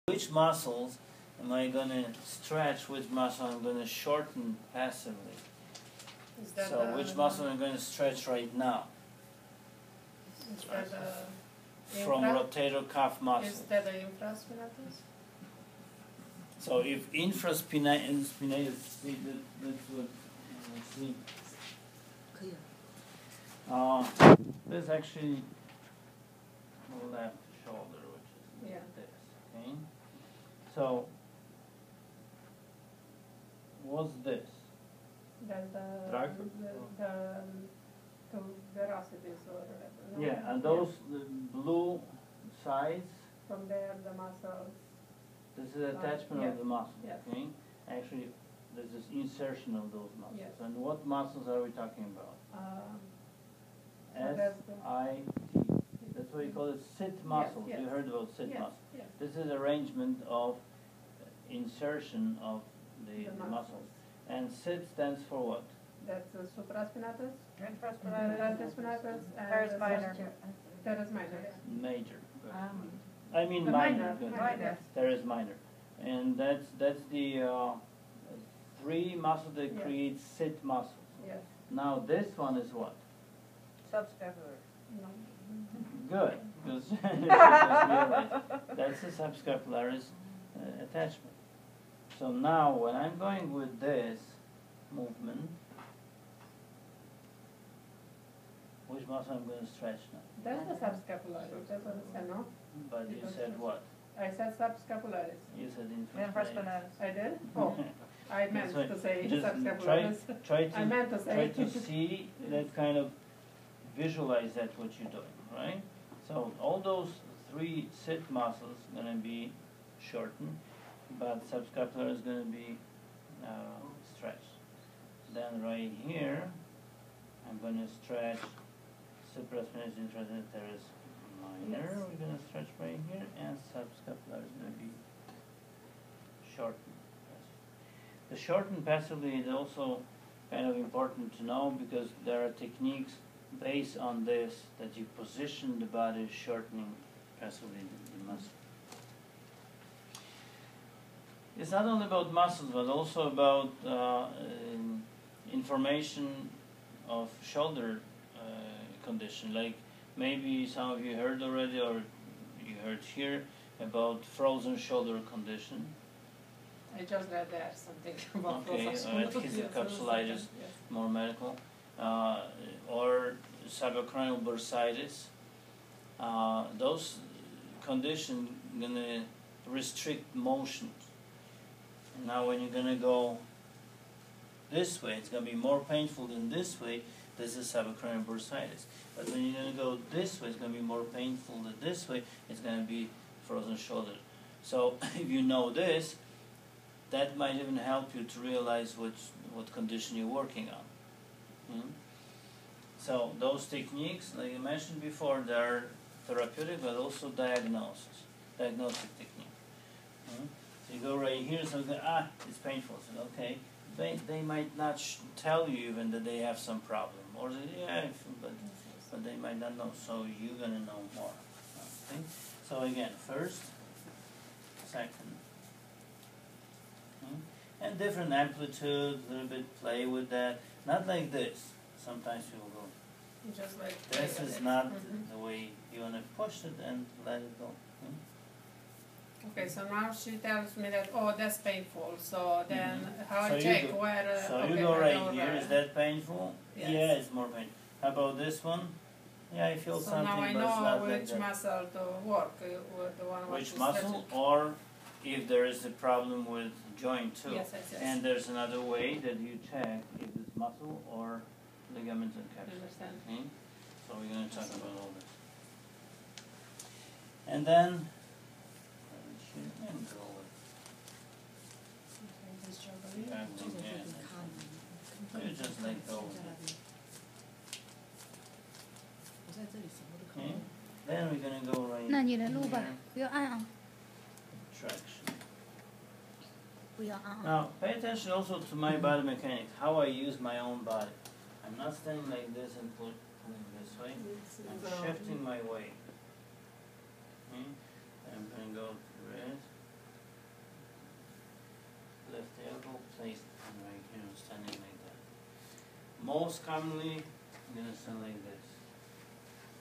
which muscles am I going to stretch, which muscle I'm going to shorten passively. So which muscle I'm going to stretch right now? From rotator cuff muscle. Is that the infraspinatus? So if infraspinatus, that's what see. There's actually left shoulder, which is this. Okay. So what's this? That's the tuberosities or whatever. Yeah, and those the blue sides. From there, the muscles. This is attachment of the muscle. Yes. Okay. Actually, this is insertion of those muscles. Yes. And what muscles are we talking about? S-I-T. That's why you call it sit muscles. Yes. You heard about sit Yes. muscles. Yes. This is arrangement of insertion of the muscles. And sit stands for what? That's the supraspinatus, Infraspinatus, and teres minor. teres minor. Major. Good. I mean The minor. minor. Good. Minor. Teres minor. And that's the three muscles that Yes. create sit muscles. Yes. Now this one is what? Subscapular. No. Good. Because you just realized that's the subscapularis attachment. So now when I'm going with this movement, which muscle I'm going to stretch now? That's the subscapularis. That's what I said, no? But you said what? I said subscapularis. You said Infraspinatus. I did? Oh, I meant That's to say just subscapularis. try I meant to try say. to see that kind of visualize that what you're doing, right? So all those three sit muscles going to be shortened, but subscapular is going to be stretched. Then right here, I'm going to stretch supraspinatus, infraspinatus, teres minor. Yes. We're going to stretch right here, and subscapular is going to be shortened. The shortened passively is also kind of important to know because there are techniques based on this that you position the body shortening passively the muscle. It's not only about muscles but also about information of shoulder condition. Like maybe some of you heard already or you heard here about frozen shoulder condition. I just read there something about Okay, adhesive capsulitis, Yes. more medical, or subacromial bursitis. Those conditions gonna restrict motion. Now, when you're gonna go this way, it's gonna be more painful than this way. This is subacromial bursitis. But when you're gonna go this way, it's gonna be more painful than this way. It's gonna be frozen shoulder. So, if you know this, that might even help you to realize what condition you're working on. So those techniques, like I mentioned before, they are therapeutic but also diagnostic technique. So you go right here, so it's painful. So okay, they might not tell you even that they have some problem, or but they might not know. So you're gonna know more. Okay. So again, first, second. And different amplitude, a little bit play with that. Not like this. Sometimes people go, Just like this is not the way you want to push it and let it go. Okay, so now she tells me that, oh, that's painful. So then how So I you check go- where... So okay, you go I right know here. where- Is that painful? Yes. Yeah, it's more painful. How about this one? Yeah, I feel So something, now I but it's not know like which that. muscle to work, the one Which to muscle, stretch or if there is a problem with joint too. it. Yes, yes, yes. And there's another way that you check if it's muscle or ligaments and I capsules. understand. Okay? So we're going to talk about all this. And then, and go with you just let go of it. Okay? Then we're going to go right 那你的录吧， here. 不要按啊， Traction. 不要按啊。 Now, pay attention also to my body mechanics, how I use my own body. I'm not standing like this and pulling this way. I'm shifting my weight. Okay? I'm going to go to this. most commonly, I'm gonna stand like this,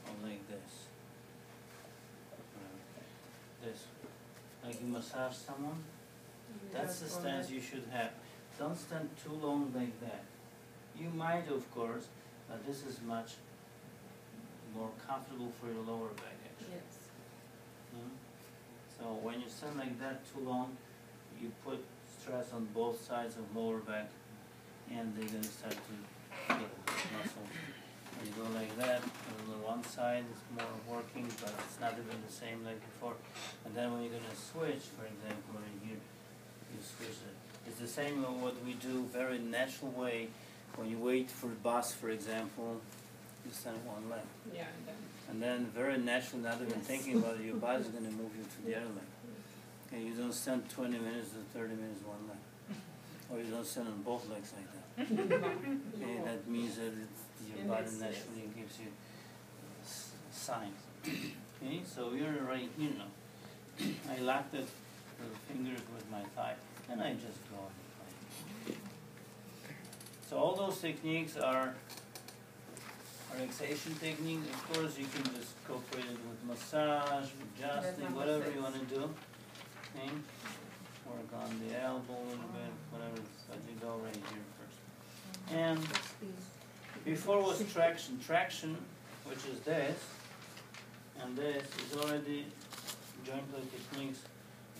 or like this. This, like you massage someone. That's the stance you should have. Don't stand too long like that. You might, of course, but this is much more comfortable for your lower back, actually. Yes. So when you stand like that too long, you put stress on both sides of lower back, and they're gonna start to get muscle. When you go like that, on the one side is more working, but it's not even the same like before. And then when you're gonna switch, for example, right here, you switch it. It's the same as what we do, very natural way. When you wait for the bus, for example, you stand one leg. Yeah, And then very natural, not even Yes. thinking about it, your body's gonna move you to the other leg. Okay, you don't stand 20 minutes or 30 minutes one leg. Or you don't stand on both legs like that. Okay, that means that your It body makes naturally gives you signs. Okay, so you're right here now. I lock the fingers with my thigh, and I just go and play. So all those techniques are relaxation technique. Of course, you can just incorporate it with massage, adjusting, number whatever 6. you want to do. Okay? Work on the elbow a little bit, whatever, but you go right here first. And before was traction. Traction, which is this, and this is already joint play techniques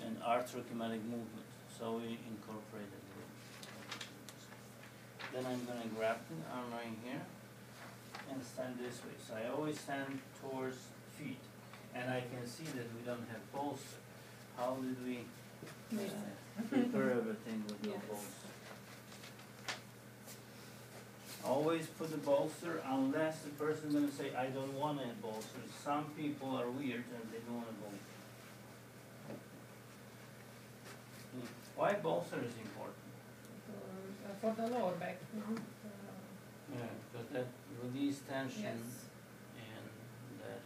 and arthrokinetic movement. So we incorporated it. Then I'm going to grab the arm right here and stand this way. So I always stand towards feet. And I can see that we don't have bolster. How did we prepare everything with no Yes. bolster? Always put the bolster unless the person is going to say, I don't want a bolster. Some people are weird and they don't want a bolster. Why bolster is important? For the lower back, no? Yeah, because that release tension Yes. and that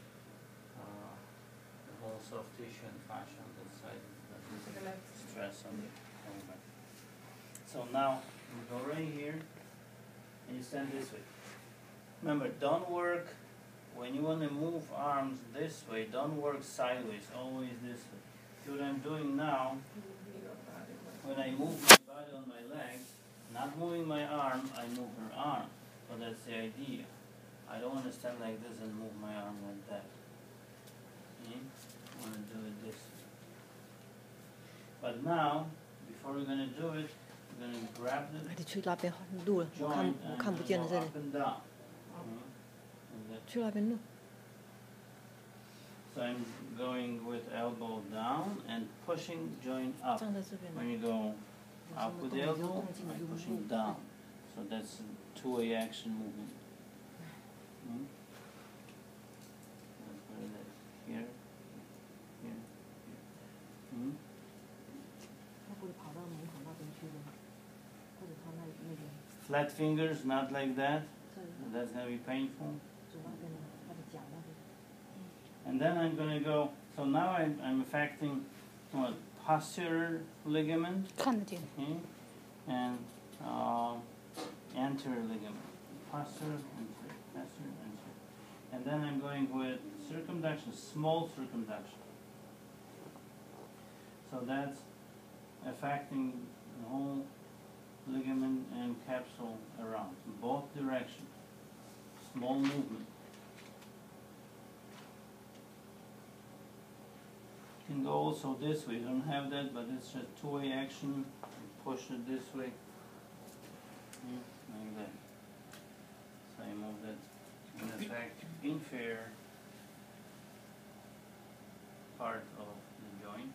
the whole soft tissue and fascia on that side that To the is left. stress on the lower back. So now you go right here and you stand this way. Remember, don't work when you want to move arms this way. Don't work sideways. Always this way. See what I'm doing now? When I move my body on my leg, not moving my arm, I move her arm. So that's the idea. I don't want to stand like this and move my arm like that. Okay? I want to do it this way. But now, before we're going to do it, we're going to grab the 你去那边录了，我 joint 看 and 不见了 go 这里 up。and down. Okay? And that- 去那边录。 So I'm going with elbow down and pushing joint up. 站在这边。 When you go up with the elbow, I'm pushing down. So that's a two-way action movement. Hmm? That's what it is. Here, here, here. Hmm? 他不会跑到门口那边去的吗？或者他那边 Flat fingers, not like that. 这里 That's going to be painful. 走那边的，他的脚那边。 And then I'm going to go, so now I'm affecting what, posterior ligament, 看得见。 okay, and anterior ligament. Posterior, anterior, posterior, anterior. And then I'm going with circumduction, small circumduction. So that's affecting the whole ligament and capsule around, both directions. Small movement. Can go also this way. You don't have that, but it's just two-way action. You push it this way, like that. So I move that in effect inferior part of the joint.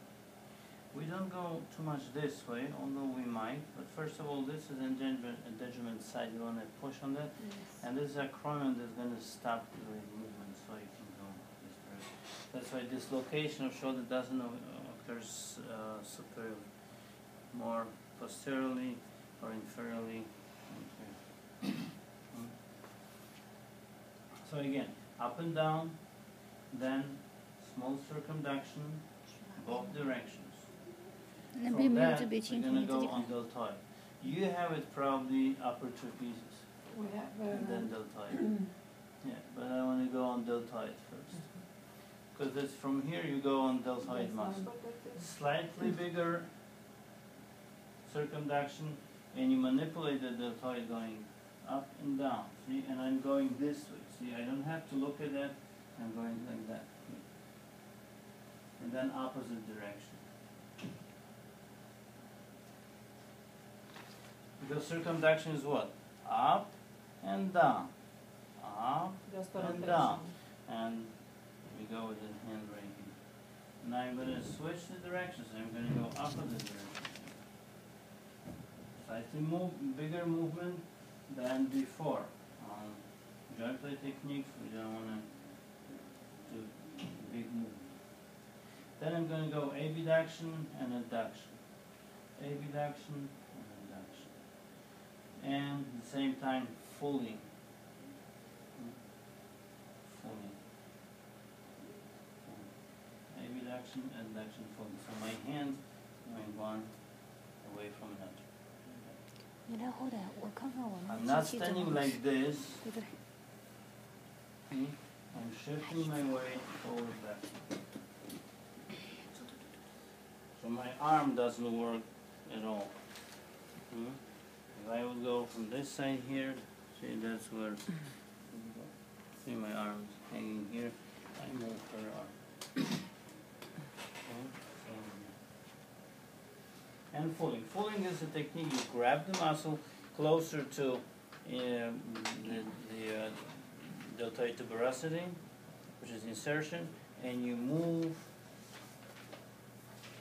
We don't go too much this way, although we might. But first of all, this is endangerment side. You want to push on that, and this is acromion that's going to stop the movement, so you can go this direction. That's why dislocation of shoulder doesn't occur superiorly, more posteriorly or inferiorly. So again, up and down, then small circumduction, both directions. 那边 From 没有 that, 特别 we're 清楚， going 你 to 自己 go 看 on。deltoid. You have it probably upper trapezius. We have and then deltoid. Yeah, but I want to go on deltoid first. Because it's from here you go on deltoid muscle. Slightly bigger circumduction, and you manipulate the deltoid going up and down. See, and I'm going this way. See, I don't have to look at that. I'm going like that. And then opposite direction. Because circumduction is what? Up and down. Up Just for and rotation. down. And we go with the hand right here. Now I'm going to switch the directions. I'm going to go opposite direction. Slightly bigger movement than before. On joint play techniques, we don't want to do big movement. Then I'm going to go abduction and adduction. Abduction and adduction. And at the same time, folding. Folding. Abduction, adduction, folding. So my hands going one away from another. 你来 hold 我看看我 I'm 们 not 机器怎么 standing like this. 对对 See? I'm shifting my weight forward back. So my arm doesn't work at all. If I would go from this side here, see that's where, see my arm's hanging here, I move her arm. And pulling. Pulling is a technique, you grab the muscle closer to the deltoid tuberosity, which is insertion, and you move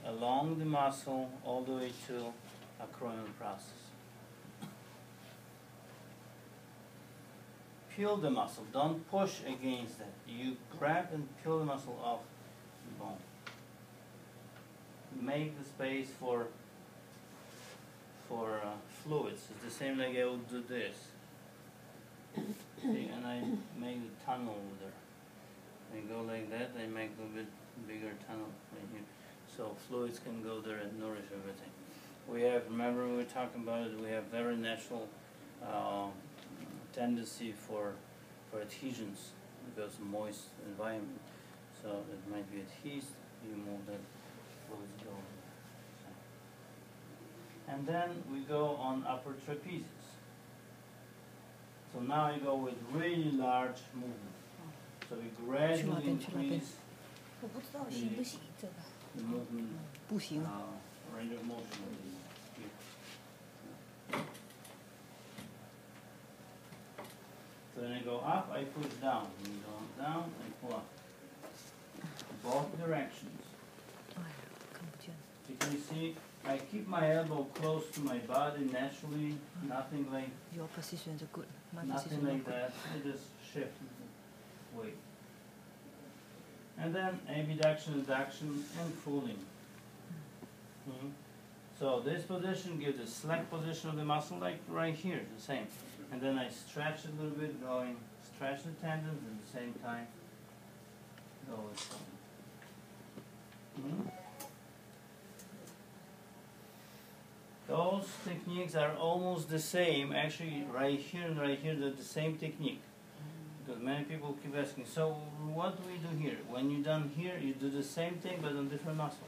along the muscle all the way to acromion process. Peel the muscle, don't push against it. You grab and peel the muscle off the bone. Make the space for fluids. It's the same like I will do this. See, and I make a tunnel over there. I go like that, I make a little bit bigger tunnel right here. So fluids can go there and nourish everything. We have, remember we were talking about it, we have very natural tendency for adhesions because moist environment. So it might be adhesed, you move that fluids go over there. And then we go on upper trapezius. So now I go with really large movement. So we gradually increase 我不知道行不行这个 the movement 不行。 range of motion of the here. So when I go up, I push down. When you go down, I pull up. Both directions. 哎呀，看不见。 You can see I keep my elbow close to my body naturally, nothing like Your position is good. My nothing position like is good. that. I just shift the weight. And then abduction, adduction, and fooling. So this position gives a slack position of the muscle, like right here, the same. And then I stretch a little bit, going stretch the tendons at the same time. Go with fooling. Those techniques are almost the same. Actually, right here and right here, they're the same technique. Because many people keep asking, so what do we do here? When you're done here, you do the same thing but on different muscle.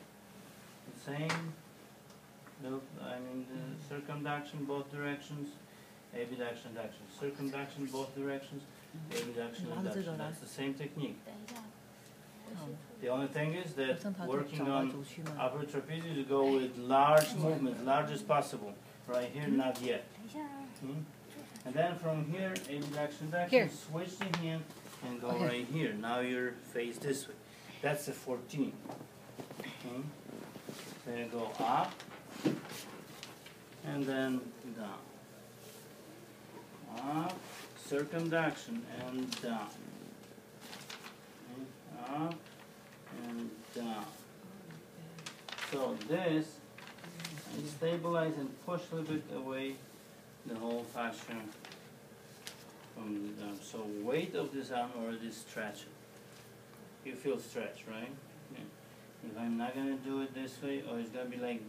The same, the circumduction both directions, abduction, adduction. Circumduction both directions, abduction, adduction. That's the same technique. 等一下 The only thing is that 像他 working 找来 on 走去嘛。 upper trapezius, you go with large movement, large as possible. Right here, not yet. 等一下 And then from here, abduction, Here. adduction, switch the hand and go Okay. right here. Now you're faced this way. That's a 14. Then you go up and then down. Up, circumduction and down. Up and down. So this, I stabilize and push a little bit away the whole fascia from the arm. So weight of this arm already stretched. You feel stretch, right? Yeah. If I'm not gonna do it this way, or it's gonna be like this.